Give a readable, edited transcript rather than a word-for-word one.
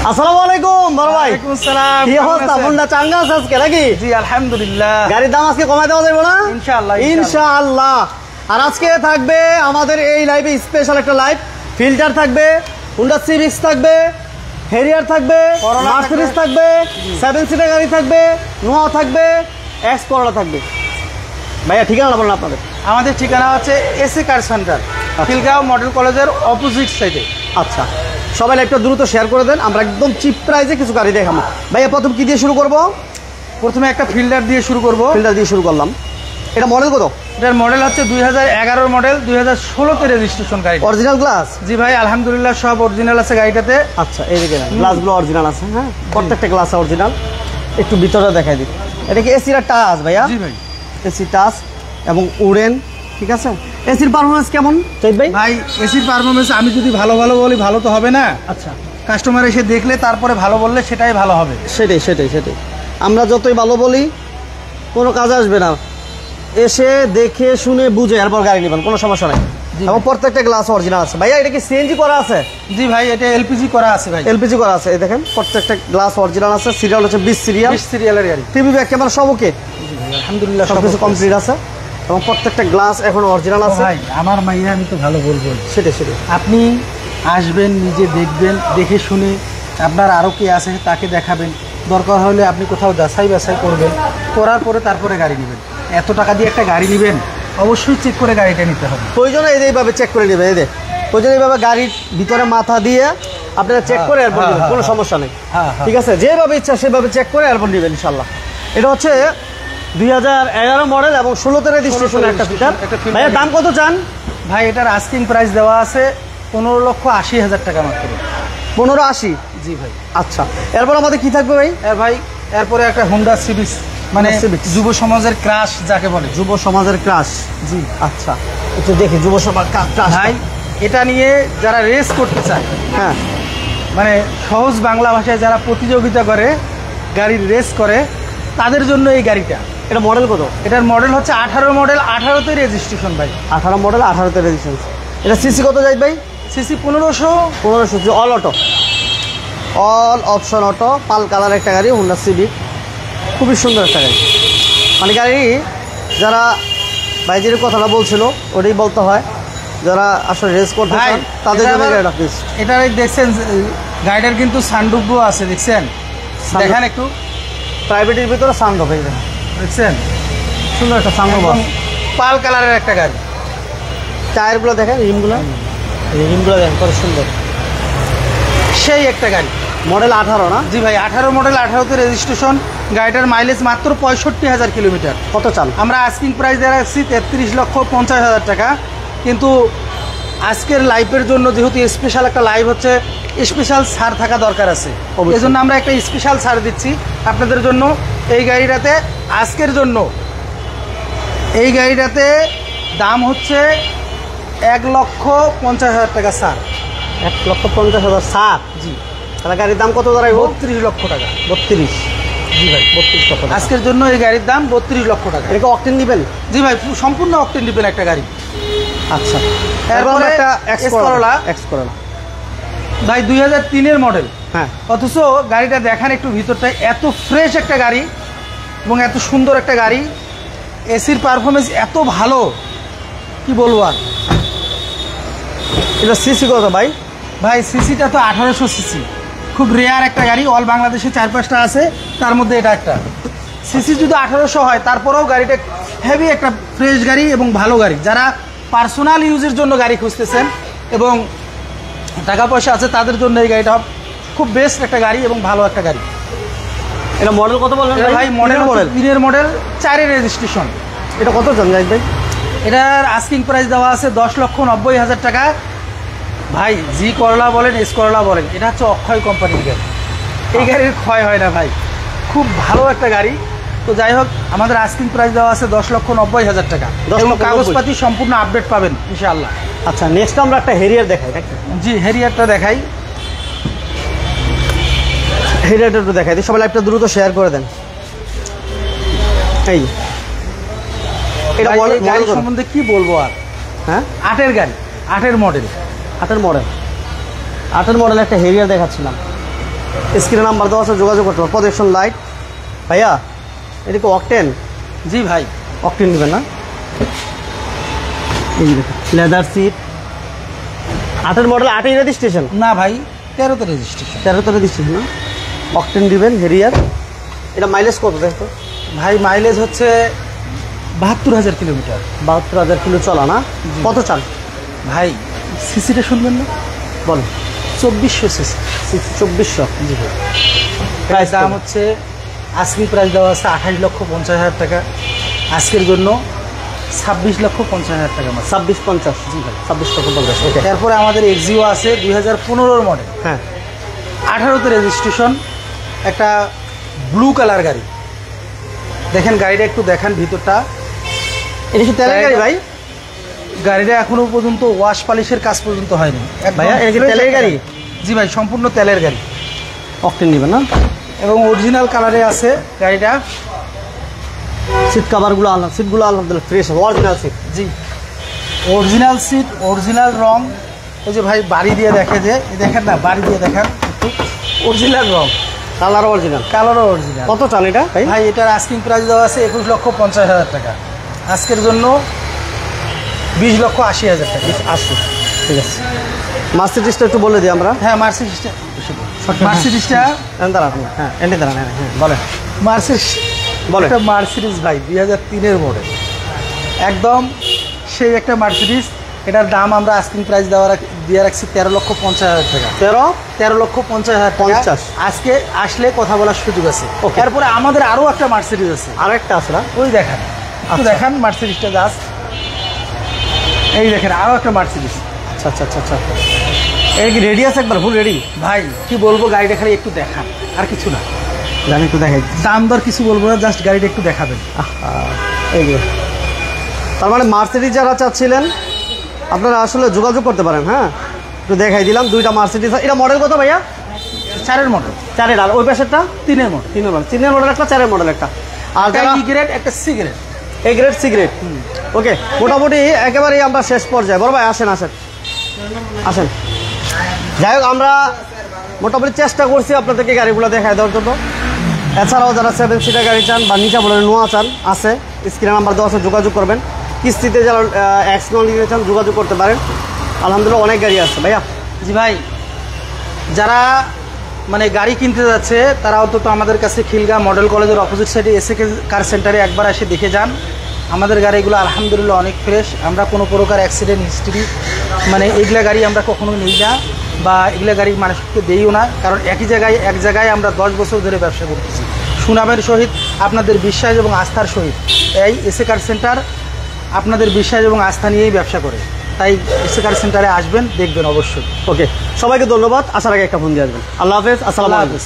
আসসালামু আলাইকুম বড় ভাই। ওয়ালাইকুম আসসালাম। কি অবস্থা? মুন্ডা চাঙ্গা আছে আজকে নাকি? জি আলহামদুলিল্লাহ। গাড়ির দাম আজকে কমাই দেওয়া যাবে না ইনশাআল্লাহ ইনশাআল্লাহ। আর আজকে থাকবে আমাদের এই লাইভে স্পেশাল একটা লাইভ। ফিল্টার থাকবে, হুন্ডা সিভিক্স থাকবে, হেরিয়ার থাকবে, মার্সিডিজ থাকবে, 7 সিটার গাড়ি থাকবে, নোয়া থাকবে, এক্স করোলা থাকবে। ভাইয়া ঠিকানা বলুন আপনাদের। আমাদের ঠিকানা হচ্ছে এসএ কার সেন্টার, খিলগাঁও মডেল কলেজের অপোজিট সাইডে। আচ্ছা, সবাই একটা দ্রুত শেয়ার করে দেন, আমরা একদম চিপ প্রাইসে কিছু গাড়ি দেখাবো। ভাইয়া প্রথম কি দিয়ে শুরু করব? প্রথমে একটা ফিল্টার দিয়ে শুরু করব। ফিল্টার দিয়ে শুরু করলাম। এটা মডেল কত? এটার মডেল হচ্ছে 2011 মডেল, 2016তে রেজিস্ট্রেশন গাড়ি। Original glass? জি ভাই আলহামদুলিল্লাহ সব অরিজিনাল আছে গাড়িটাতে। আচ্ছা, এই দিকে গ্লাসগুলো অরিজিনাল আছে। হ্যাঁ, প্রত্যেকটা গ্লাস অরিজিনাল। একটু ভিতরে দেখাই দিই। এটা কি এসির টাচ ভাইয়া? জি ভাই এসি টাচ এবং উড়েন, ঠিক আছে। এসির পারফরমেন্স কেমন চাই ভাই? ভাই এসির পারফরমেন্স আমি যদি ভালো বলি ভালো তো হবে না। আচ্ছা, কাস্টমার এসে দেখলে তারপরে ভালো বললে সেটাই ভালো হবে। সেটাই সেটাই সেটাই আমরা যতই ভালো বলি কোনো কাজ আসবে না। এসে দেখে শুনে বুঝে এরপর গাড়ি নেবেন, কোনো সমস্যা নাই। এবং প্রত্যেকটা গ্লাস অরিজিনাল আছে। ভাইয়া এটা কি সিএনজি করা আছে? জি ভাই এটা এলপিজি করা আছে ভাই। এলপিজি করা আছে। এই দেখেন প্রত্যেকটা গ্লাস অরিজিনাল আছে। সিরিয়াল হচ্ছে 20 সিরিয়াল। 20 সিরিয়ালের গাড়ি। টিভি ব্যাক ক্যামেরা সব ওকে আলহামদুলিল্লাহ সব কিছু কমপ্লিট আছে এবং প্রত্যেকটা গ্লাস এখন অরিজিনাল আছে। ভাই আমার মাইয়া আমি তো ভালো বলবো। সেটাই সেটাই আপনি আসবেন, নিজে দেখবেন, দেখে শুনে আপনার আরও কে আছে তাকে দেখাবেন। দরকার হলে আপনি কোথাও যাচাই বাছাই করবেন, করার পরে তারপরে গাড়ি নেবেন। এত টাকা দিয়ে একটা গাড়ি নেবেন, অবশ্যই চেক করে গাড়িটা নিতে হবে। প্রয়োজনে এইভাবে চেক করে নেবেন। এদের প্রয়োজনে এইভাবে গাড়ির ভিতরে মাথা দিয়ে আপনারা চেক করে এরপর নেবেন, কোনো সমস্যা নেই। ঠিক আছে, যেভাবে ইচ্ছা সেভাবে চেক করে এরপর নেবেন ইনশাল্লাহ। এটা হচ্ছে 2011 মডেল এবং 16তে রেজিস্ট্রেশন একটা ফিল্টার। ভাইয়ের দাম কত চান? ভাই এটার আস্কিং প্রাইস দেওয়া আছে 15,80,000 টাকা মাত্র। 15,80? জি ভাই। আচ্ছা, এরপর আমাদের কি থাকবে ভাই? ভাই এরপরে একটা হুন্ডা সিভিক্স, মানে যুব সমাজের ক্রাশ যাকে বলে। যুব সমাজের ক্রাশ? জি। আচ্ছা, একটু দেখি যুব সমাজ ক্রাশ। ভাই এটা নিয়ে যারা রেস করতে চায়, হ্যাঁ, মানে সহজ বাংলা ভাষায় যারা প্রতিযোগিতা করে, গাড়ির রেস করে, তাদের জন্য এই গাড়িটা। এটা মডেল কত? এটার মডেল হচ্ছে 18 মডেল, 18তে রেজিস্ট্রেশন ভাই। 18 মডেল, 18তে রেজিস্ট্রেশন। এটা সিসি কত যায় ভাই? CC 1500। All auto, all option auto, pearl colour একটা গাড়ি, হুন্ডা সিভিক। খুবই সুন্দর একটা গাড়ি। মানে গাড়ি যারা বাইজের কথাটা বলছিল ওটাই বলতে হয়, যারা আসলে রেস করতে চান তাদের জন্য গাড়িটা প্লিজ। এটা দেখছেন গাড়িটার কিন্তু সানরুফও আছে, দেখছেন? দেখেন একটু প্রাইভেটের ভিতরে সানরুফ, এই দেখছেন সুন্দর একটা সানরুফ আছে। পাল কালারের একটা গাড়ি। টায়ারগুলো দেখেন, রিমগুলো দেখেন কত সুন্দর। সেই একটা গাড়ি। মডেল 18 না? জি ভাই 18 মডেল, 18তে রেজিস্ট্রেশন। গাড়িটার মাইলেজ মাত্র 65,000 কিলোমিটার। কত চান? আমরা আস্কিং প্রাইস দিয়ে রাখছি 33,50,000 টাকা। কিন্তু আজকের লাইভের জন্য যেহেতু স্পেশাল একটা লাইভ হচ্ছে, স্পেশাল ছাড় থাকা দরকার আছে। এই জন্য আমরা একটা স্পেশাল ছাড় দিচ্ছি আপনাদের জন্য। এই গাড়িটাতে আজকের জন্য এই গাড়িটাতে দাম হচ্ছে 1,50,000 টাকা ছাড়। 1,50,000 ছাড়? জি। তাহলে গাড়ির দাম কত দাঁড়ায়? 32 লক্ষ টাকা। 32? জি ভাই 32 লক্ষ টাকা আজকের জন্য এই গাড়ির দাম 32 লক্ষ টাকা। এটা অকটেন নেবেন? জি ভাই সম্পূর্ণ অকটেন নেবেন একটা গাড়ি। আচ্ছা, এরপরে একটা এক্স করোলা ভাই 2003-এর মডেল। হ্যাঁ, অথচ গাড়িটা দেখান একটু ভিতরটা, এত ফ্রেশ একটা গাড়ি এবং এত সুন্দর একটা গাড়ি। এসির পারফরমেন্স এত ভালো, কি বলবো আর। এটা সিসি কত ভাই? ভাই সিসিটা তো 1800 সিসি, খুব রেয়ার একটা গাড়ি। অল বাংলাদেশে 4-5টা আছে, তার মধ্যে এটা একটা। সিসি যদি 1800 হয় তারপরেও গাড়িটা হেভি একটা ফ্রেশ গাড়ি এবং ভালো গাড়ি। যারা পার্সোনাল ইউজের জন্য গাড়ি খুঁজতেছেন এবং টাকা পয়সা আছে তাদের জন্য এই গাড়িটা খুব বেস্ট একটা গাড়ি এবং ভালো একটা গাড়ি। এটা মডেল কত বললেন ভাই? মডেল 3-এর মডেল, 4-এর রেজিস্ট্রেশন। এটা কত চান ভাই? এটার আস্কিং প্রাইস দেওয়া আছে 10,90,000 টাকা। ভাই জি করলা বলেন, এস করলা বলেন, এটা হচ্ছে অক্ষয় কোম্পানির গাড়ি। এই গাড়ির ক্ষয় হয় না ভাই, খুব ভালো একটা গাড়ি। তো যাই হোক, আমাদের আস্কিং প্রাইস দেওয়া আছে 10,90,000 টাকা। কাগজপাতি সম্পূর্ণ আপডেট পাবেন ইনশাআল্লাহ। আচ্ছা, নেক্সট আমরা একটা হেরিয়ার দেখাই নাকি? জি হেরিয়ারটা দেখাই। হেরিয়ারটা একটু দেখাই দিই, সবাই লাইভটা দ্রুত শেয়ার করে দেন। এই এটা গাড়ি সম্বন্ধে কি বলবো আর। হ্যাঁ, 8-এর গাড়ি, 8-এর মডেল। 8-এর মডেল একটা হেরিয়ার দেখাচ্ছিলাম। স্ক্রিনে নাম্বার দেওয়া আছে, যোগাযোগ করতে পারবেন। প্রজেকশন লাইট ভাইয়া, এটা কি অকটেন? জি ভাই, অকটেন নেবেন না? এই দেখুন লেদার সিট, 8-এর মডেল, 8-এই রেজিস্ট্রেশন না ভাই, 13তে রেজিস্ট্রেশন। 13তে রেজিস্ট্রেশন না? অকটেন দিবেন হেরিয়ার। এটা মাইলেজ কত দেখো ভাই? মাইলেজ হচ্ছে 72,000 কিলোমিটার। 72,000 কিলো চলা না? কত চান ভাই সিসিটা শুনবেন না? বলেন। 2400 সিসি। 2400? জি ভাই। প্রাইস দাম হচ্ছে, আজকের প্রাইস দেওয়া আছে 28,50,000 টাকা। আজকের জন্য 26,50,000 টাকা মাত্র। 2650? জি ভাই, 2650। ওকে। এরপরে আমাদের এক্সিও আছে 2015 মডেল, হ্যাঁ 18তে রেজিস্ট্রেশন, একটা ব্লু কালার গাড়ি। দেখেন গাড়িটা একটু দেখান ভিতরটা। এটা কি তেলের গাড়ি ভাই? গাড়িটা এখনো পর্যন্ত ওয়াশ পালিশের কাজ পর্যন্ত হয়নি ভাইয়া, এটা কি তেলের গাড়ি? জি ভাই, সম্পূর্ণ তেলের গাড়ি অকটেন নেবেন না? এবং অরিজিনাল কালারে আছে গাড়িটা। সিট কাভারগুলো আলাদা, সিটগুলো আলহামদুলিল্লাহ ফ্রেশ, অরিজিনাল সিট। জি, অরিজিনাল সিট, অরিজিনাল রং। ওই যে ভাই বাড়ি দিয়ে দেখে যে, এই দেখেন না, বাড়ি দিয়ে দেখান একটু, অরিজিনাল রং, কালার অরিজিনাল, কালারও অরিজিনাল। কত চান এটা ভাই? ভাই এটার আস্কিং প্রাইস দেওয়া আছে 21,50,000 টাকা। আজকের জন্য 20,80,000 টাকা। 80? ঠিক আছে। মার্সিডিসটা একটু বলে দিই আমরা। হ্যাঁ, মার্সিডিসটা, মার্সিডিসটা দাঁড়ান, হ্যাঁ এনে দাঁড়ান, হ্যাঁ হ্যাঁ বলেন। মার্সিডিস, বলেন। একটা মার্সিডিস ভাই 2003-এর মডেল, একদম সেই একটা মার্সিডিস। এটার দাম আমরা আস্কিং প্রাইস দিয়ে রাখছি 13,50,000 টাকা। 13,50,000 টাকা। 50? আজকে আসলে কথা বলার সুযোগ আছে। Okay. এরপরে আমাদের আরও একটা মার্সিডিস আছে, আর একটা আছে না? ওই দেখেন, একটু দেখান মার্সিডিসটা জাস্ট। এই দেখেন আরও একটা মার্সিডিস। আচ্ছা আচ্ছা আচ্ছা আচ্ছা। এটা কি রেডি আছে একবার? Full ready? ভাই কি বলবো, গাড়িটা খালি একটু দেখান, আর কিছু না। আমি একটু দেখাই। দাম দর কিছু বলবো না, জাস্ট গাড়িটা একটু দেখাবেন। এই যে, তার মানে মার্সিডিজ যারা চাচ্ছিলেন আপনারা আসলে যোগাযোগ করতে পারেন। হ্যাঁ একটু দেখাই দিলাম দুইটা মার্সিডিজ। এটা মডেল কত ভাইয়া? 4-এর মডেল। 4-এর। আর ওই পাশেরটা? 3-এর মডেল। 3-এর মডেল। 3-এর মডেল একটা, 4-এর মডেল একটা। আর যারা ই গ্রেড, একটা C grade. A grade, C grade. Okay, মোটামুটি একেবারেই আমরা শেষ পর্যায়ে। বড় ভাই আসেন আসেন আসেন। যাই হোক, আমরা মোটামুটি চেষ্টা করছি আপনাদেরকে গাড়িগুলো দেখায় দেওয়ার জন্য। এছাড়াও যারা 7 সিটার গাড়ি চান বা নিচা বলে নোয়া চান, আছে স্ক্রিনে নাম্বার দেওয়া আছে, যোগাযোগ করবেন। কিস্তিতে যারা এক্সনল নিতে চান যোগাযোগ করতে পারেন। আলহামদুলিল্লাহ অনেক গাড়ি আছে ভাইয়া। জি ভাই, যারা মানে গাড়ি কিনতে যাচ্ছে তারা অন্তত আমাদের কাছে খিলগাঁও মডেল কলেজের অপোজিট সাইডে এসএকে কার সেন্টারে একবার এসে দেখে যান। আমাদের গাড়িগুলো আলহামদুলিল্লাহ অনেক ফ্রেশ। আমরা কোনো প্রকার অ্যাক্সিডেন্ট হিস্ট্রি মানে এগুলা গাড়ি আমরা কখনো নিই না, বা এগুলা গাড়ি মানুষকে দিইও না। কারণ এক জায়গায় আমরা 10 বছর ধরে ব্যবসা করতেছি সুনামের সহিত, আপনাদের বিশ্বাস এবং আস্থার সহিত। এই এসএ কার সেন্টার আপনাদের বিশ্বাস এবং আস্থা নিয়েই ব্যবসা করে, তাই এসএ কার সেন্টারে আসবেন, দেখবেন অবশ্যই। ওকে, সবাইকে ধন্যবাদ। আসার আগে একটা ফোন দিয়ে আসবেন। আল্লাহ হাফেজ। আসসালামু আলাইকুম।